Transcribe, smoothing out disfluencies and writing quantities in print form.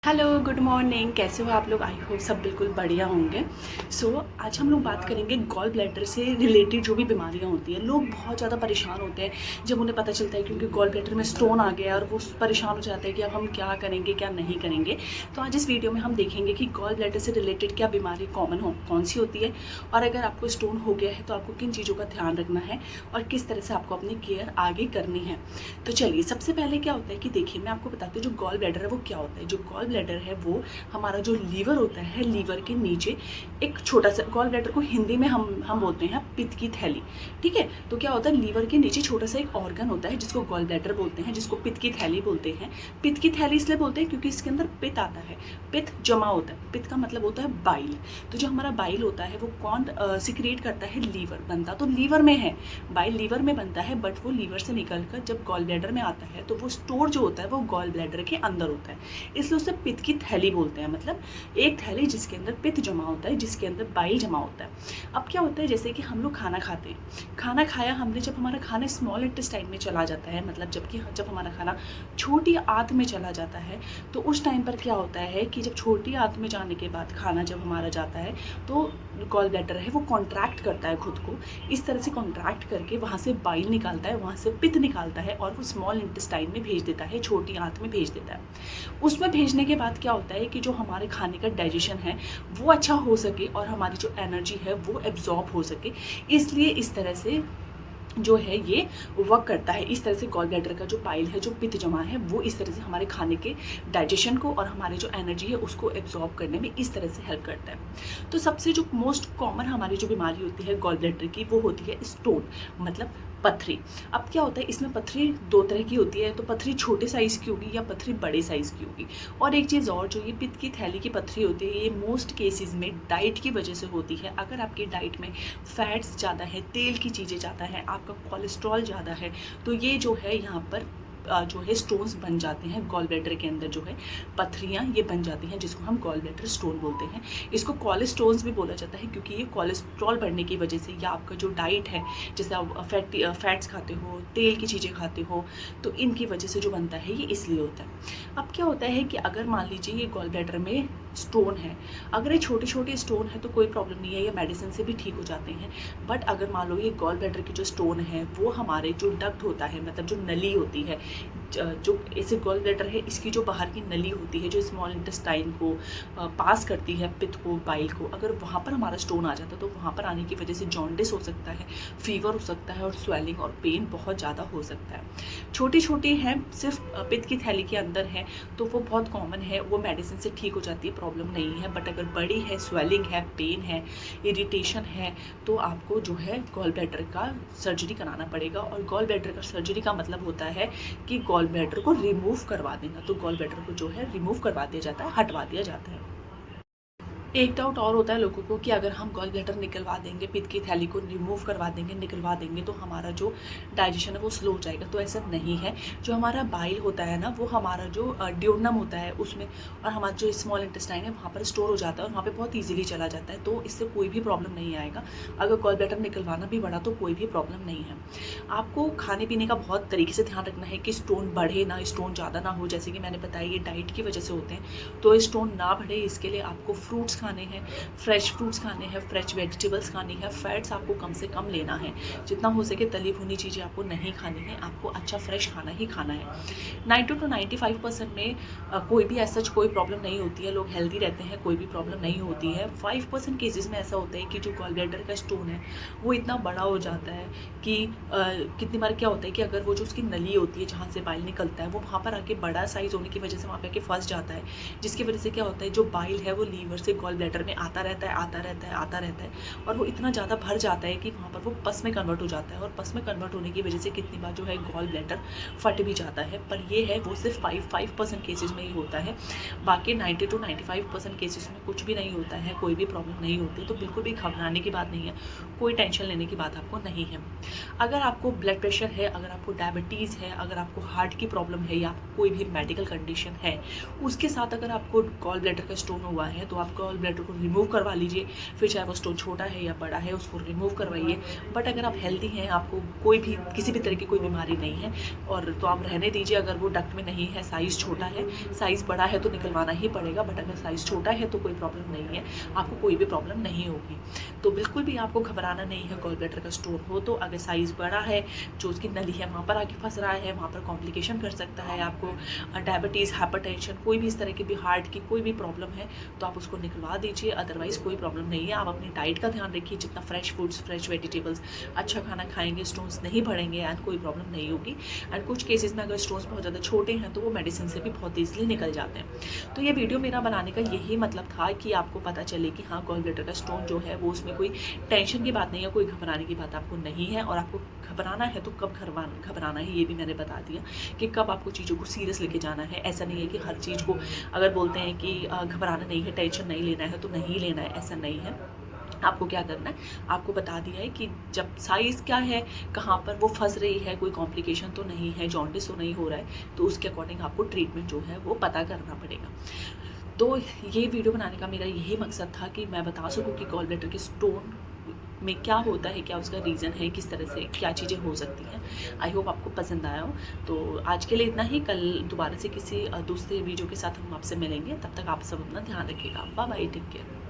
Hello, good morning. कैसे हो आप लोग? आई होप सब बिल्कुल बढ़िया होंगे। आज हम लोग बात करेंगे गॉल ब्लैडर से रिलेटेड जो भी बीमारियां होती हैं। लोग बहुत ज़्यादा परेशान होते हैं जब उन्हें पता चलता है क्योंकि गॉल ब्लैडर में स्टोन आ गया और वो परेशान हो जाते हैं कि अब हम क्या करेंगे क्या नहीं करेंगे। तो आज इस वीडियो में हम देखेंगे कि गॉल ब्लैडर से रिलेटेड क्या बीमारी कौन सी होती है, और अगर आपको स्टोन हो गया है तो आपको किन चीज़ों का ध्यान रखना है और किस तरह से आपको अपनी केयर आगे करनी है। तो चलिए, सबसे पहले क्या होता है कि देखिए, मैं आपको बताती हूँ जो गॉल ब्लैडर है वो क्या होता है। जो गॉल ब्लैडर है वो हमारा जो लीवर होता है, लीवर के नीचे एक छोटा सा, गॉल ब्लैडर को हिंदी में हम बोलते हैं पित्त की थैली। ठीक है, तो क्या होता है, लीवर के नीचे छोटा सा एक ऑर्गन होता है जिसको गॉल ब्लैडर बोलते हैं, जिसको पित्त की थैली बोलते हैं। पित्त की थैली इसलिए बोलते हैं क्योंकि इसके अंदर पित्त आता है, पित्त जमा होता है। पित्त का मतलब होता है बाइल। तो जो हमारा बाइल होता है वो कौन सिक्रिएट करता है? लीवर। बनता तो लीवर में है, बाइल लीवर में बनता है, बट वो लीवर से निकल कर जब गॉल ब्लैडर में आता है तो वो स्टोर जो होता है वो गॉल ब्लैडर के अंदर होता है, इसलिए उसे पित्त की थैली बोलते हैं। मतलब एक थैली जिसके अंदर पित्त जमा होता है, जिसके अंदर बाइल जमा होता है। अब क्या होता है, जैसे कि हम लोग खाना खाते हैं, खाना खाया हमने, जब हमारा खाना स्मॉल इंटेस्टाइन में चला जाता है, मतलब जब हमारा खाना छोटी आंत में चला जाता है, तो उस टाइम पर क्या होता है कि जब छोटी आंत में जाने के बाद खाना जब हमारा जाता है तो गॉल ब्लैडर है वो कॉन्ट्रैक्ट करता है खुद को, इस तरह से कॉन्ट्रैक्ट करके वहाँ से बाइल निकालता है, वहाँ से पित्त निकालता है और वो स्मॉल इंटेस्टाइन में भेज देता है, छोटी आंत में भेज देता है। उसमें भेजने के बाद क्या होता है कि जो हमारे खाने का डाइजेशन है वो अच्छा हो सके और हमारी जो एनर्जी है वो एब्जॉर्ब हो सके, इसलिए इस तरह से जो है ये वर्क करता है। इस तरह से गॉल ब्लैडर का जो पाइल है, जो पित्त जमा है, वो इस तरह से हमारे खाने के डाइजेशन को और हमारे जो एनर्जी है उसको एब्जॉर्ब करने में इस तरह से हेल्प करता है। तो सबसे जो मोस्ट कॉमन हमारी जो बीमारी होती है गॉल ब्लैडर की, वो होती है स्टोन, मतलब पथरी। अब क्या होता है, इसमें पथरी दो तरह की होती है, तो पथरी छोटे साइज़ की होगी या पथरी बड़े साइज़ की होगी। और एक चीज़ और, जो ये पित्त की थैली की पथरी होती है, ये मोस्ट केसेस में डाइट की वजह से होती है। अगर आपकी डाइट में फैट्स ज़्यादा है, तेल की चीज़ें ज़्यादा है, आपका कोलेस्ट्रॉल ज़्यादा है, तो ये जो है यहाँ पर जो है स्टोन्स बन जाते हैं गॉल ब्लैडर के अंदर, जो है पथरियाँ ये बन जाती हैं, जिसको हम गॉल ब्लैडर स्टोन बोलते हैं। इसको कोलेस्टोन्स भी बोला जाता है क्योंकि ये कोलेस्ट्रॉल बढ़ने की वजह से, या आपका जो डाइट है, जैसे आप फैट्स खाते हो, तेल की चीज़ें खाते हो, तो इनकी वजह से जो बनता है ये इसलिए होता है। अब क्या होता है कि अगर मान लीजिए ये गॉल ब्लैडर में स्टोन है, अगर ये छोटे छोटे स्टोन है तो कोई प्रॉब्लम नहीं है, ये मेडिसिन से भी ठीक हो जाते हैं। बट अगर मान लो ये गॉल ब्लैडर की जो स्टोन है वो हमारे जो डक्ट होता है, मतलब जो नली होती है, जो ऐसे गॉल ब्लैडर है, इसकी जो बाहर की नली होती है जो स्मॉल इंटेस्टाइन को पास करती है, पित्त को, बाइल को, अगर वहाँ पर हमारा स्टोन आ जाता है तो वहाँ पर आने की वजह से जॉन्डिस हो सकता है, फीवर हो सकता है और स्वेलिंग और पेन बहुत ज़्यादा हो सकता है। छोटी छोटी हैं, सिर्फ पित्त की थैली के अंदर है तो वो बहुत कॉमन है, वो मेडिसिन से ठीक हो जाती है, प्रॉब्लम नहीं है। बट अगर बड़ी है, स्वेलिंग है, पेन है, इरिटेशन है, तो आपको जो है गॉल ब्लैडर का सर्जरी कराना पड़ेगा। और गॉल ब्लैडर का सर्जरी का मतलब होता है कि गॉल ब्लैडर को रिमूव करवा देना। तो गॉल ब्लैडर को जो है रिमूव करवा दिया जाता है, हटवा दिया जाता है। एक डाउट और होता है लोगों को कि अगर हम गॉल ब्लैडर निकलवा देंगे, पित्त की थैली को रिमूव करवा देंगे, निकलवा देंगे, तो हमारा जो डाइजेशन है वो स्लो हो जाएगा। तो ऐसा नहीं है। जो हमारा बाइल होता है ना, वो हमारा जो ड्यूोडेनम होता है उसमें, और हमारा जो स्मॉल इंटेस्टाइन है वहाँ पर स्टोर हो जाता है और वहाँ पर बहुत ईजिली चला जाता है, तो इससे कोई भी प्रॉब्लम नहीं आएगा। अगर गॉल ब्लैडर निकलवाना भी पड़ा तो कोई भी प्रॉब्लम नहीं है। आपको खाने पीने का बहुत तरीके से ध्यान रखना है कि स्टोन बढ़े ना, स्टोन ज़्यादा ना हो। जैसे कि मैंने बताया ये डाइट की वजह से होते हैं, तो स्टोन ना बढ़े इसके लिए आपको फ्रूट्स खाने हैं, फ्रेश फ्रूट्स खाने हैं, फ्रेश वेजिटेबल्स खानी है, फैट्स आपको कम से कम लेना है, जितना हो सके तली भुनी चीज़ें आपको नहीं खानी है, आपको अच्छा फ्रेश खाना ही खाना है। 90 to 95% में कोई भी ऐसा कोई प्रॉब्लम नहीं होती है, लोग हेल्दी रहते हैं, कोई भी प्रॉब्लम नहीं होती है। 5% केसेस में ऐसा होता है कि जो गॉल ब्लैडर का स्टोन है वो इतना बड़ा हो जाता है कि कितनी बार क्या होता है कि अगर वो जो उसकी नली होती है जहाँ से बाइल निकलता है वो वहाँ पर आके बड़ा साइज़ होने की वजह से वहाँ पे आके फंस जाता है, जिसकी वजह से क्या होता है, जो बाइल है वो लीवर से गॉल ब्लैडर में आता रहता है और वो इतना ज़्यादा भर जाता है कि वहाँ पर वो पस में कन्वर्ट हो जाता है, और पस में कन्वर्ट होने की वजह से कितनी बार जो है गॉल ब्लैडर फट भी जाता है। पर ये है वो सिर्फ 5% केसेस में ही होता है, बाकी 90 to 95% केसेस में कुछ भी नहीं होता है, कोई भी प्रॉब्लम नहीं होती। तो बिल्कुल भी घबराने की बात नहीं है, कोई टेंशन लेने की बात आपको नहीं है। अगर आपको ब्लड प्रेशर है, अगर आपको डायबिटीज़ है, अगर आपको हार्ट की प्रॉब्लम है या कोई भी मेडिकल कंडीशन है, उसके साथ अगर आपको गॉल ब्लैडर का स्टोन हुआ है तो आप गॉल ब्लैडर को रिमूव करवा लीजिए, फिर चाहे वो स्टोन छोटा है या बड़ा है उसको रिमूव करवाइए। बट अगर आप हेल्दी हैं, आपको कोई भी किसी भी तरह की कोई बीमारी नहीं है और तो आप रहने दीजिए। अगर वो डक्ट में नहीं है, साइज़ छोटा है, साइज़ बड़ा है तो निकलवाना ही पड़ेगा, बट अगर साइज़ छोटा है तो कोई प्रॉब्लम नहीं है, आपको कोई भी प्रॉब्लम नहीं होगी। तो बिल्कुल भी आपको घबराना नहीं है। गॉल ब्लैडर का स्टोन हो तो अगर साइज़ बड़ा है, जो उसकी नली है वहाँ पर आके फंस रहा है, वहाँ पर कॉम्प्लिकेशन कर सकता है, आपको डायबिटीज़, हाइपरटेंशन, कोई भी इस तरह की भी हार्ट की कोई भी प्रॉब्लम है तो आप उसको निकलवा दीजिए। अदरवाइज़ कोई प्रॉब्लम नहीं है। आप अपनी डाइट का ध्यान रखिए, जितना फ्रेश फूड्स, फ्रेश वेजिटेबल्स, अच्छा खाना खाएंगे, स्टोन्स नहीं बढ़ेंगे एंड कोई प्रॉब्लम नहीं होगी। एंड कुछ केसेस में अगर स्टोन्स बहुत ज़्यादा छोटे हैं तो वो मेडिसिन से भी बहुत ईजिली निकल जाते हैं। तो ये वीडियो मेरा बनाने का यही मतलब था कि आपको पता चले कि हाँ, गॉल ब्लैडर का स्टोन जो है वो उसमें कोई टेंशन की बात नहीं है, कोई घबराने की बात आपको नहीं है। और आपको घबराना है तो कब घबराना है ये भी मैंने बता दिया कि कब आपको चीज़ों को सीरियस लेके जाना है। ऐसा नहीं है कि हर चीज़ को अगर बोलते हैं कि घबराना नहीं है, टेंशन नहीं लेना है तो नहीं लेना है, ऐसा नहीं है। आपको क्या करना है, आपको बता दिया है कि जब साइज़ क्या है, कहाँ पर वो फंस रही है, कोई कॉम्प्लिकेशन तो नहीं है, जॉन्डिस तो नहीं हो रहा है, तो उसके अकॉर्डिंग आपको ट्रीटमेंट जो है वो पता करना पड़ेगा। तो ये वीडियो बनाने का मेरा यही मकसद था कि मैं बता सकूँ कि गॉल ब्लैडर के स्टोन में क्या होता है, क्या उसका रीज़न है, किस तरह से क्या चीज़ें हो सकती हैं। आई होप आपको पसंद आया हो। तो आज के लिए इतना ही। कल दोबारा से किसी दूसरे वीडियो के साथ हम आपसे मिलेंगे। तब तक आप सब अपना ध्यान रखिएगा। Bye bye, take care.